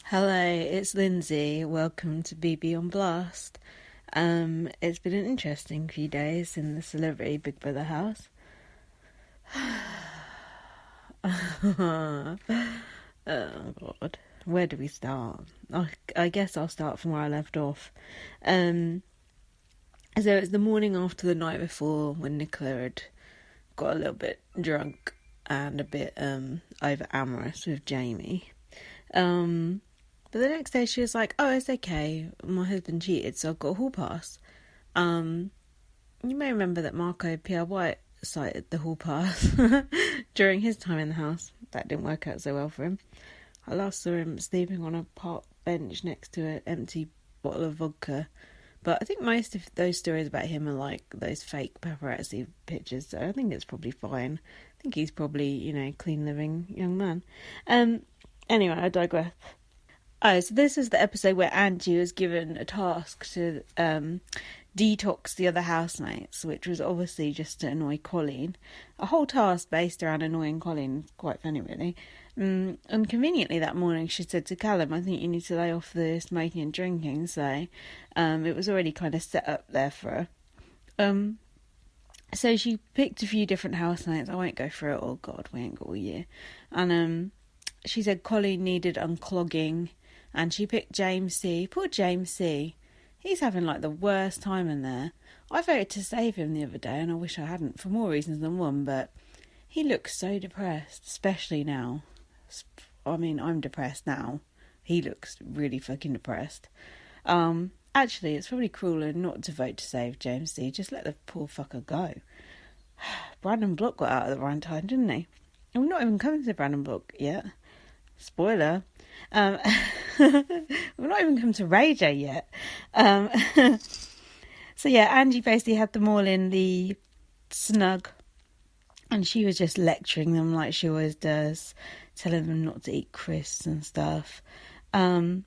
Hello, it's Lindsay. Welcome to BB on Blast. It's been an interesting few days in the celebrity Big Brother house. Oh God, where do we start? I guess I'll start from where I left off. Um, so it's the morning after the night before when Nicola had got a little bit drunk and a bit over amorous with Jamie. But the next day she was like, "Oh, it's okay. My husband cheated, so I've got a hall pass." Um, you may remember that Marco P.R. White cited the hall pass during his time in the house. That didn't work out so well for him. I last saw him sleeping on a park bench next to an empty bottle of vodka. But I think most of those stories about him are like those fake paparazzi pictures, so I think it's probably fine. I think he's probably, clean living young man. Anyway, I digress. Oh, so this is the episode where Angie was given a task to detox the other housemates, which was obviously just to annoy Colleen. A whole task based around annoying Colleen. Quite funny, really. And conveniently that morning she said to Callum, "I think you need to lay off the smoking and drinking," so it was already kind of set up there for her. So she picked a few different housemates. I won't go through it all. God, we ain't got all year. And she said Colleen needed unclogging. And she picked James C. Poor James C. He's having like the worst time in there. I voted to save him the other day, and I wish I hadn't for more reasons than one, but he looks so depressed, especially now. I mean, I'm depressed now. He looks really fucking depressed. Actually, it's probably crueler not to vote to save James C. Just let the poor fucker go. Brandon Block got out at the right time, didn't he? And we're not even coming to Brandon Block yet. Spoiler. We've not even come to Ray J yet. So yeah, Angie basically had them all in the snug, and she was just lecturing them like she always does, telling them not to eat crisps and stuff. And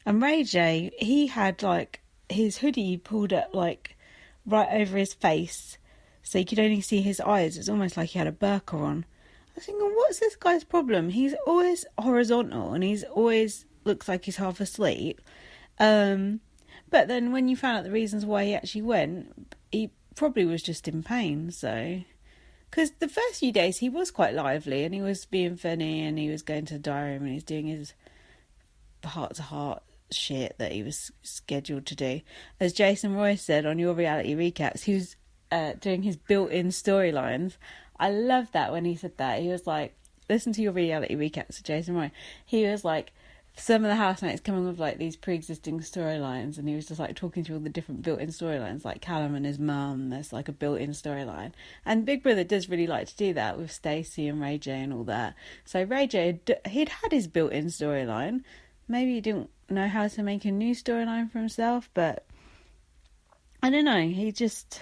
Ray J, he had like his hoodie pulled up like right over his face, so you could only see his eyes. It's almost like he had a burqa on. I was thinking, what's this guy's problem? He's always horizontal and he's always looks like he's half asleep. But then when you found out the reasons why he actually went, he probably was just in pain. So, because the first few days he was quite lively and he was being funny and he was going to the diary room and he's doing his heart-to-heart shit that he was scheduled to do. As Jason Royce said on your reality recaps, he was doing his built-in storylines. I love that when he said that. He was like, listen to your reality recaps of Jason Roy. He was like, some of the housemates coming with like these pre-existing storylines, and he was just like talking through all the different built-in storylines, like Callum and his mum. There's like a built-in storyline, and Big Brother does really like to do that with Stacey and Ray J and all that. So Ray J, he'd had his built-in storyline. Maybe he didn't know how to make a new storyline for himself, but I don't know. He just,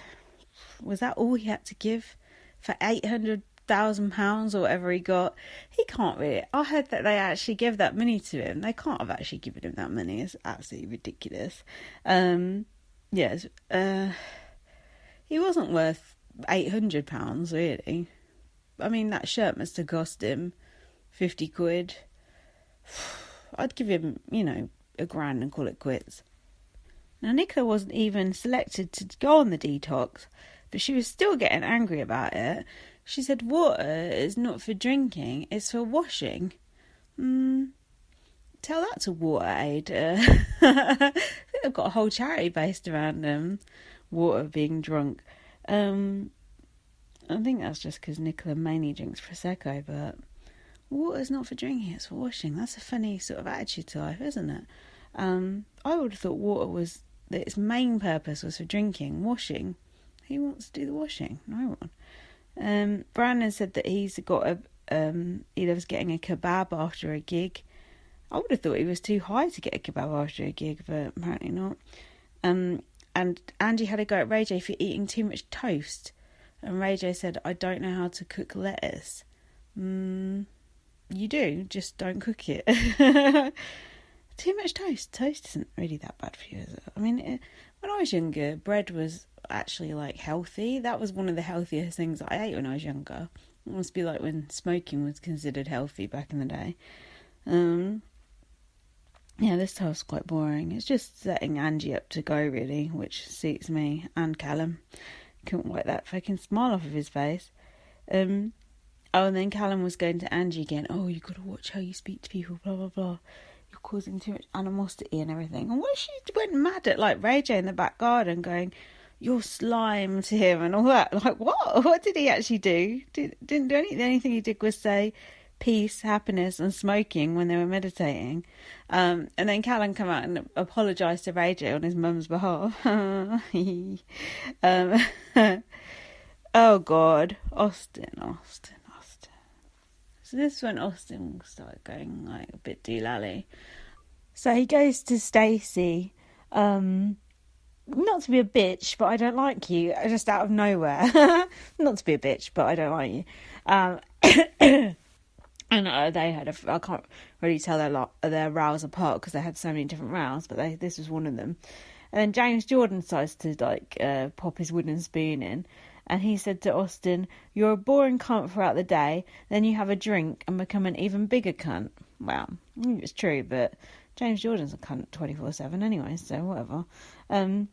was that all he had to give? For £800,000 or whatever he got, he can't really. I heard that they actually give that money to him. They can't have actually given him that money. It's absolutely ridiculous. Yes, he wasn't worth £800 really. I mean, that shirt must have cost him 50 quid. I'd give him, a grand and call it quits. Now, Nicola wasn't even selected to go on the detox, but she was still getting angry about it. She said water is not for drinking, it's for washing. Tell that to WaterAid. I think they've got a whole charity based around water being drunk. I think that's just because Nicola mainly drinks Prosecco, but water's not for drinking, it's for washing. That's a funny sort of attitude to life, isn't it? I would have thought water was, that its main purpose was for drinking. Washing, who wants to do the washing? No one. Brandon said that he's got he loves getting a kebab after a gig. I would have thought he was too high to get a kebab after a gig, but apparently not. And Angie had a go at Ray J for eating too much toast, and Ray J said, "I don't know how to cook lettuce." You do, just don't cook it. Too much toast. Toast isn't really that bad for you, is it? I mean, when I was younger, bread was actually like healthy. That was one of the healthiest things that I ate when I was younger. It must be like when smoking was considered healthy back in the day. Yeah, this tile's quite boring. It's just setting Angie up to go, really, which suits me and Callum. Couldn't wipe that fucking smile off of his face. And then Callum was going to Angie again. Oh, you got to watch how you speak to people, blah, blah, blah. You're causing too much animosity and everything. And what she went mad at, like, Ray J in the back garden going, you're slime to him and all that. Like, what? What did he actually do? Didn't do anything. The only thing he did was say peace, happiness and smoking when they were meditating. And then Callum came out and apologised to Ray J on his mum's behalf. Oh, God. Austin. So this is when Austin started going like a bit doolally. So he goes to Stacey, not to be a bitch, but I don't like you, just out of nowhere. Not to be a bitch, but I don't like you. And they had I can't really tell their rows apart because they had so many different rows, but this was one of them. And then James Jordan decides to pop his wooden spoon in. And he said to Austin, you're a boring cunt throughout the day, then you have a drink and become an even bigger cunt. Well, it's true, but James Jordan's a cunt 24/7 anyway, so whatever. And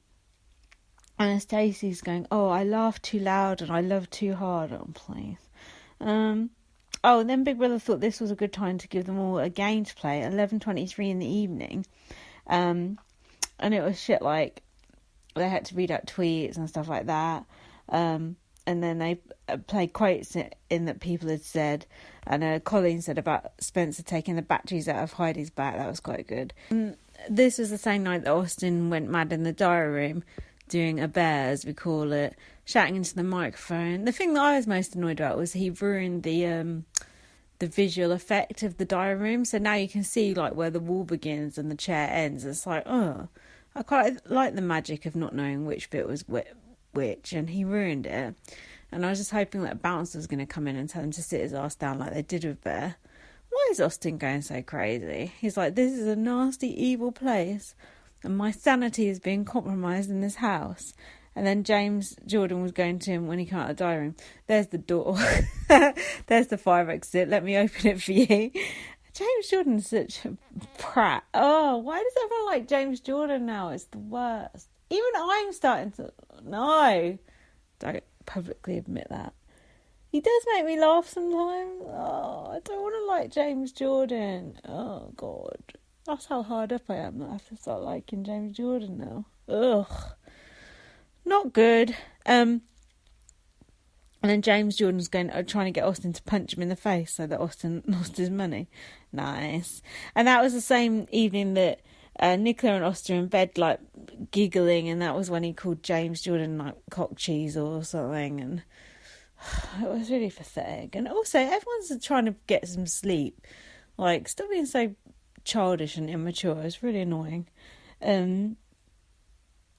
Stacey's going, oh, I laugh too loud and I love too hard. Oh, please. And then Big Brother thought this was a good time to give them all a game to play at 11:23 in the evening. And it was shit like they had to read out tweets and stuff like that. And then they played quotes in that people had said, and Colleen said about Spencer taking the batteries out of Heidi's back. That was quite good. This was the same night that Austin went mad in the diary room, doing a bear, as we call it, shouting into the microphone. The thing that I was most annoyed about was he ruined the visual effect of the diary room. So now you can see like where the wall begins and the chair ends. It's like, oh, I quite like the magic of not knowing which bit was which, and he ruined it. And I was just hoping that a bouncer was going to come in and tell him to sit his ass down like they did with Bear. Why is Austin going so crazy? He's like, this is a nasty, evil place, and my sanity is being compromised in this house. And then James Jordan was going to him when he came out of the diary room. There's the door. There's the fire exit. Let me open it for you. James Jordan's such a prat. Oh, why does everyone like James Jordan now? It's the worst. Even I'm starting to... No. Don't publicly admit that. He does make me laugh sometimes. Oh, I don't want to like James Jordan. Oh, God. That's how hard up I am that I have to start liking James Jordan now. Ugh. Not good. And then James Jordan's trying to get Austin to punch him in the face so that Austin lost his money. Nice. And that was the same evening that Nicola and Austin were in bed, like, giggling, and that was when he called James Jordan, like, cock cheese or something, and it was really pathetic. And also, everyone's trying to get some sleep. Like, stop being so childish and immature. It's really annoying.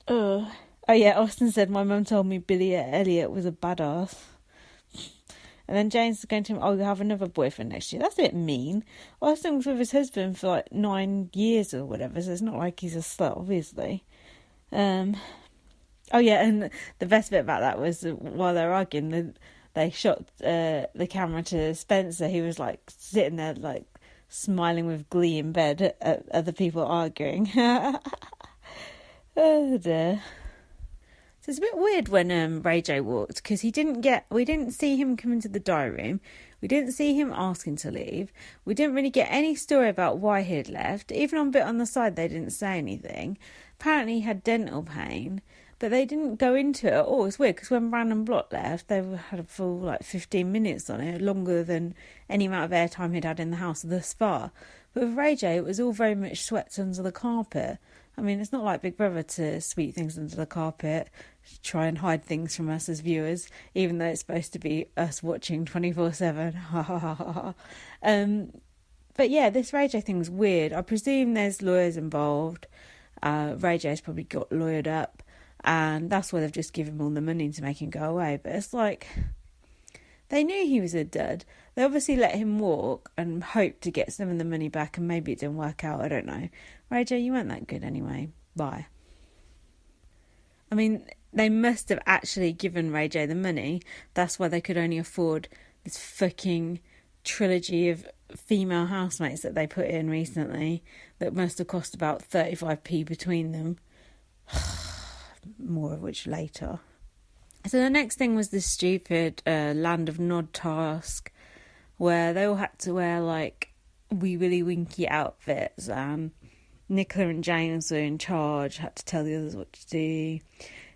Oh yeah, Austin said, my mum told me Billy Elliot was a badass. And then James is going to him, oh, you'll have another boyfriend next year. That's a bit mean. Austin was with his husband for like 9 years or whatever, so it's not like he's a slut, obviously. Oh yeah, and the best bit about that was while they were arguing, they shot the camera to Spencer. He was like sitting there like smiling with glee in bed at other people arguing. Oh dear. So it's a bit weird when Ray J walked, because we didn't see him come into the diary room. We didn't see him asking to leave. We didn't really get any story about why he had left. Even on a bit on the side, they didn't say anything. Apparently he had dental pain, but they didn't go into it at all. It's weird, because when Brandon Block left, they had a full 15 minutes on it, longer than any amount of airtime he'd had in the house thus far. But with Ray J, it was all very much swept under the carpet. I mean, it's not like Big Brother to sweep things under the carpet, try and hide things from us as viewers, even though it's supposed to be us watching 24/7. But yeah, this Ray J thing's weird. I presume there's lawyers involved. Ray J's probably got lawyered up, and that's why they've just given him all the money to make him go away. But it's like, they knew he was a dud. They obviously let him walk and hoped to get some of the money back, and maybe it didn't work out. I don't know. Ray J, you weren't that good anyway. Bye. I mean, they must have actually given Ray J the money. That's why they could only afford this fucking trilogy of female housemates that they put in recently that must have cost about 35p between them. More of which later. So the next thing was this stupid Land of Nod task where they all had to wear like wee willy winky outfits, and Nicola and James were in charge, had to tell the others what to do.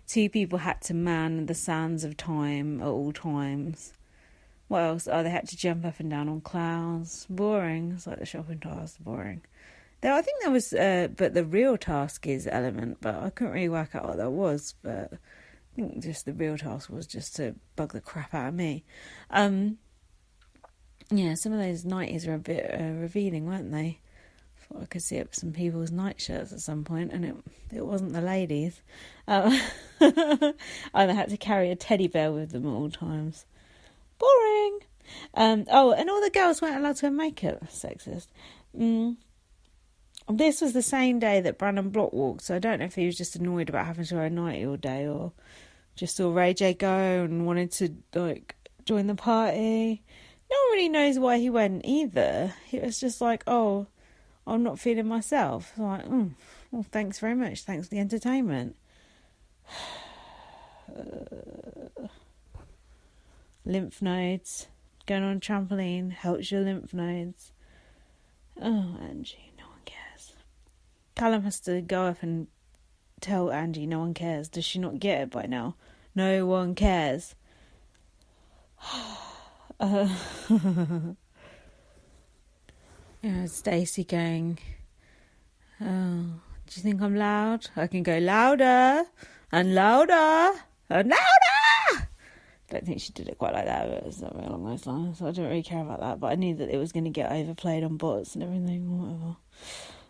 2 people had to man the sands of time at all times. What else? Oh, they had to jump up and down on clouds. Boring. It's like the shopping task. Boring. Though I think there was, but the real task is element, but I couldn't really work out what that was. But I think just the real task was just to bug the crap out of me. Yeah, some of those nighties were a bit revealing, weren't they? Thought I could see up some people's nightshirts at some point, and it wasn't the ladies. And they had to carry a teddy bear with them at all times. Boring. And all the girls weren't allowed to wear makeup. Sexist. This was the same day that Brandon Block walked, so I don't know if he was just annoyed about having to wear a nightie all day, or just saw Ray J go and wanted to like join the party. No one really knows why he went either. He was just like, oh, I'm not feeling myself. I'm like, well, thanks very much. Thanks for the entertainment. Lymph nodes. Going on a trampoline helps your lymph nodes. Oh, Angie, no one cares. Callum has to go up and tell Angie no one cares. Does she not get it by now? No one cares. Stacey going, oh, do you think I'm loud? I can go louder and louder and louder. Don't think she did it quite like that, but it's not very along those lines, so I don't really care about that. But I knew that it was going to get overplayed on bots and everything, whatever.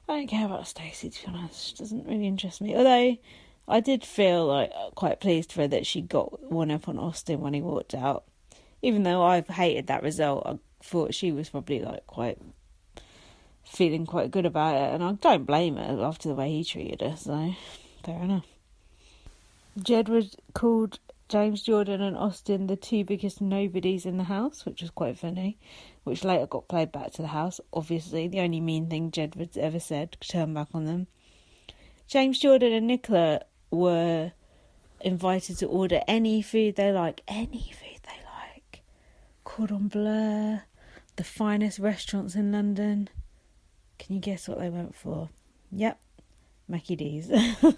I don't care about Stacey, to be honest. She doesn't really interest me. Although I did feel like quite pleased for her that she got one up on Austin when he walked out. Even though I've hated that result, I thought she was probably like feeling quite good about it, and I don't blame her after the way he treated her, so fair enough. Jedward called James Jordan and Austin the 2 biggest nobodies in the house, which was quite funny, which later got played back to the house. Obviously, the only mean thing Jedward's ever said, turned back on them. James Jordan and Nicola were invited to order any food they like. Cordon Bleu, the finest restaurants in London. Can you guess what they went for? Yep, Mackie D's. The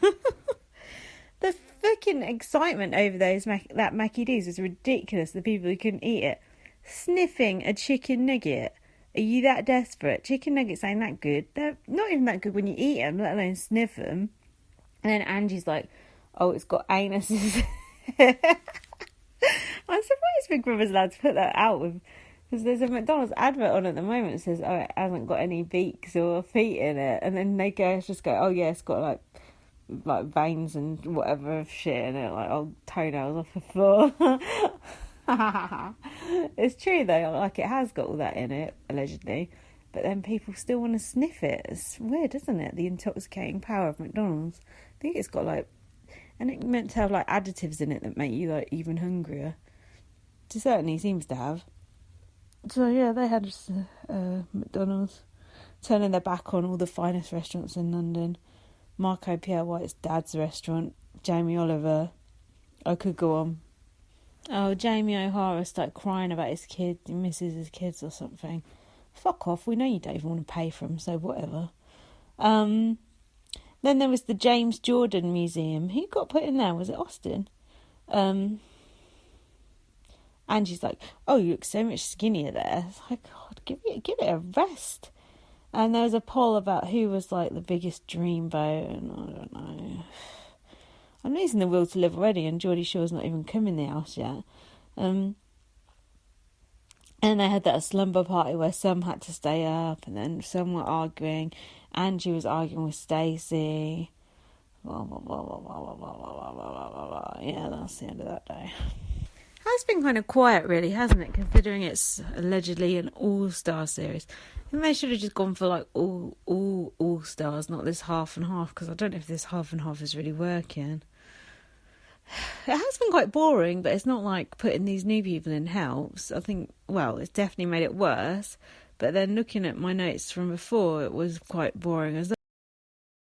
fucking excitement over that Mackie D's was ridiculous. The people who couldn't eat it. Sniffing a chicken nugget. Are you that desperate? Chicken nuggets ain't that good. They're not even that good when you eat them, let alone sniff them. And then Angie's like, oh, it's got anuses. I'm surprised Big Brother's allowed to put that out with, because there's a McDonald's advert on at the moment that says, oh, it hasn't got any beaks or feet in it, and then they just go, oh yeah, it's got like veins and whatever shit in it, like old toenails off the floor. It's true though, like it has got all that in it, allegedly, but then people still want to sniff it. It's weird, isn't it? The intoxicating power of McDonald's. I think it's got like, and it meant to have like additives in it that make you like even hungrier. It certainly seems to have. So yeah, they had McDonald's turning their back on all the finest restaurants in London. Marco Pierre White's dad's restaurant, Jamie Oliver. I could go on. Oh, Jamie O'Hara started crying about his kid. He misses his kids or something. Fuck off. We know you don't even want to pay for them, so whatever. Then there was the James Jordan Museum. Who got put in there? Was it Austin? Angie's like, oh, you look so much skinnier there. It's like, God, give it a rest. And there was a poll about who was like the biggest dreamboat, and I don't know. I'm losing the will to live already, and Geordie Shore's not even come in the house yet. And they had that slumber party where some had to stay up, and then some were arguing. Angie was arguing with Stacey. Blah, blah, blah, blah, blah, blah, blah, blah, blah, blah. Yeah, that's the end of that day. It's been kind of quiet, really, hasn't it? Considering it's allegedly an all-star series. I think they should have just gone for like all stars, not this half and half, because I don't know if this half and half is really working. It has been quite boring, but it's not like putting these new people in helps. I think, well, it's definitely made it worse, But then looking at my notes from before, it was quite boring as